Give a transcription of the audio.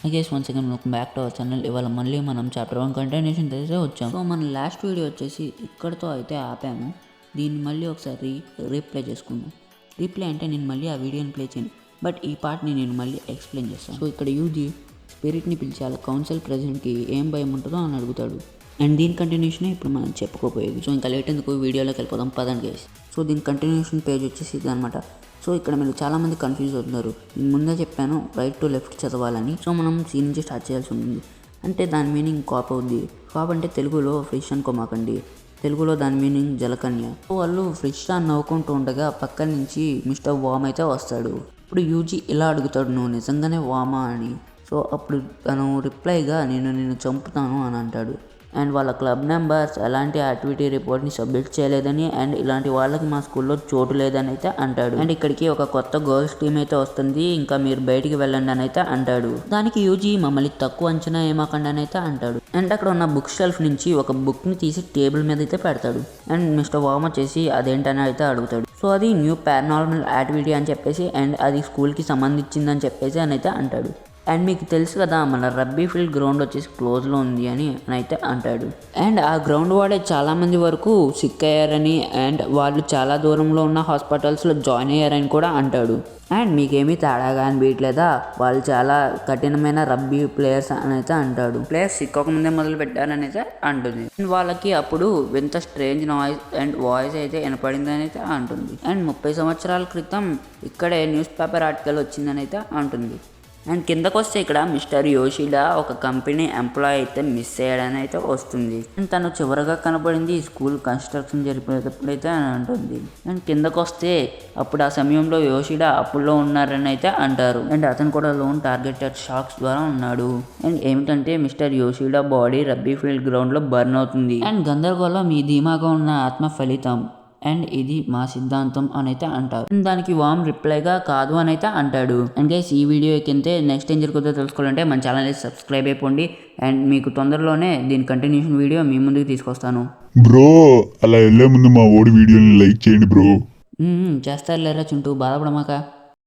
Guys once again welcome back to our channel. ఇవాళ మళ్ళీ మనం చాప్టర్ 1 కంటిన్యూషన్ అయితే వచ్చాం. సో మన లాస్ట్ వీడియో వచ్చేసి ఇక్కడతో అయితే ఆపాము. దీన్ని మళ్ళీ ఒకసారి రీప్లే చేసుకుందాం. రీప్లే అంటే నేను మళ్ళీ ఆ వీడియోని ప్లే చేయను, బట్ ఈ పార్ట్ని నేను మళ్ళీ ఎక్స్ప్లెయిన్ చేస్తాను. సో ఇక్కడ యూజీ స్పిరిట్ని పిలిచి వాళ్ళ కౌన్సిల్ ప్రెసిడెంట్కి ఏం భయం ఉంటుందో అని అడుగుతాడు. అండ్ దీని కంటిన్యూషనే ఇప్పుడు మనం చెప్పుకోపోయేది. సో ఇంకా లేట్ ఎందుకు వీడియోలోకి వెళ్ళిపోదాం పదండి గైస్. సో దీని కంటిన్యూషన్ పేజ్ వచ్చేసి ఇది అనమాట. సో ఇక్కడ మీరు చాలామంది కన్ఫ్యూజ్ అవుతున్నారు. నేను ముందే చెప్పాను రైట్ టు లెఫ్ట్ చదవాలని. సో మనం సీ నుంచి స్టార్ట్ చేయాల్సి ఉంటుంది. అంటే దాని మీనింగ్ కాప్ అవుద్ది. కాప్ అంటే తెలుగులో ఫ్రిష్ అనుకోమాకండి, తెలుగులో దాని మీనింగ్ జలకన్య. సో వాళ్ళు ఫ్రిష్ అని నవ్వుకుంటూ ఉండగా పక్క నుంచి మిస్టర్ వామ్ అయితే వస్తాడు. ఇప్పుడు యూజీ ఇలా అడుగుతాడు, నువ్వు నిజంగానే వామా అని. సో అప్పుడు తను రిప్లైగా నేను చంపుతాను అని అంటాడు. అండ్ వాళ్ళ క్లబ్ మెంబర్స్ ఎలాంటి యాక్టివిటీ రిపోర్ట్ని సబ్మిట్ చేయలేదని, అండ్ ఇలాంటి వాళ్ళకి మా స్కూల్లో చోటు లేదని అయితే అంటాడు. అండ్ ఇక్కడికి ఒక కొత్త గర్ల్స్ టీమ్ అయితే వస్తుంది, ఇంకా మీరు బయటికి వెళ్ళండి అని అయితే అంటాడు. దానికి యూజీ మమ్మల్ని తక్కువ అంచనా ఏమాకండి అని అయితే అంటాడు. అండ్ అక్కడ ఉన్న బుక్ షెల్ఫ్ నుంచి ఒక బుక్ని తీసి టేబుల్ మీద అయితే పెడతాడు. అండ్ మిస్టర్ వామ్ వచ్చేసి అదేంటని అయితే అడుగుతాడు. సో అది న్యూ పారానార్మల్ యాక్టివిటీ అని చెప్పేసి, అండ్ అది స్కూల్కి సంబంధించిందని చెప్పేసి అని అయితే అంటాడు. అండ్ మీకు తెలుసు కదా మన రబ్బీ ఫీల్డ్ గ్రౌండ్ వచ్చేసి క్లోజ్లో ఉంది అని అయితే అంటాడు. అండ్ ఆ గ్రౌండ్ వాడే చాలామంది వరకు సిక్ అయ్యారని, అండ్ వాళ్ళు చాలా దూరంలో ఉన్న హాస్పిటల్స్లో జాయిన్ అయ్యారని కూడా అంటాడు. అండ్ మీకేమీ తేడాగా అనిపించలేదా, వాళ్ళు చాలా కఠినమైన రబ్బీ ప్లేయర్స్ అని అయితే అంటాడు. ప్లేయర్స్ సిక్కోకముందే మొదలు పెట్టారని అయితే అంటుంది. అండ్ వాళ్ళకి అప్పుడు వింత స్ట్రేంజ్ నాయిస్ అండ్ వాయిస్ అయితే వినపడిందని అయితే అంటుంది. అండ్ 30 సంవత్సరాల క్రితం ఇక్కడే న్యూస్ పేపర్ ఆర్టికల్ వచ్చిందని అయితే అంటుంది. అండ్ కిందకు వస్తే ఇక్కడ మిస్టర్ యోషిడా ఒక కంపెనీ ఎంప్లాయ్ అయితే మిస్ అయ్యాడని అయితే వస్తుంది. అండ్ తను చివరగా కనబడింది స్కూల్ కన్స్ట్రక్షన్ జరిపేటప్పుడైతే అని అంటుంది. అండ్ కిందకు వస్తే అప్పుడు ఆ సమయంలో యోషిడా అప్పుల్లో ఉన్నారని అయితే అంటారు. అండ్ అతను కూడా లోన్ టార్గెటెడ్ షాక్స్ ద్వారా ఉన్నాడు. అండ్ ఏమిటంటే మిస్టర్ యోషిడా బాడీ రబ్బీ ఫీల్డ్ గ్రౌండ్లో బర్న్ అవుతుంది. అండ్ గందరగోళం మీ ధీమాగా ఉన్న ఆత్మ ఫలితం, అండ్ ఇది మా సిద్ధాంతం అని అయితే అంటారు. దానికి వామ్ రిప్లైగా కాదు అని అయితే అంటాడు. అండ్ గైస్ ఈ వీడియో ఎక్కితే నెక్స్ట్ ఏం జరుగుతుందో తెలుసుకోవాలంటే మన ఛానల్ని సబ్స్క్రైబ్ అయిపోండి. అండ్ మీకు తొందరలోనే దీని కంటిన్యూషన్ వీడియో మీ ముందుకు తీసుకొస్తాను. బ్రో అలా వెళ్ళే ముందు మా ఓడి వీడియోని లైక్ చేయండి బ్రో. చేస్తారు లేరా చుంటూ, బాధపడమాక.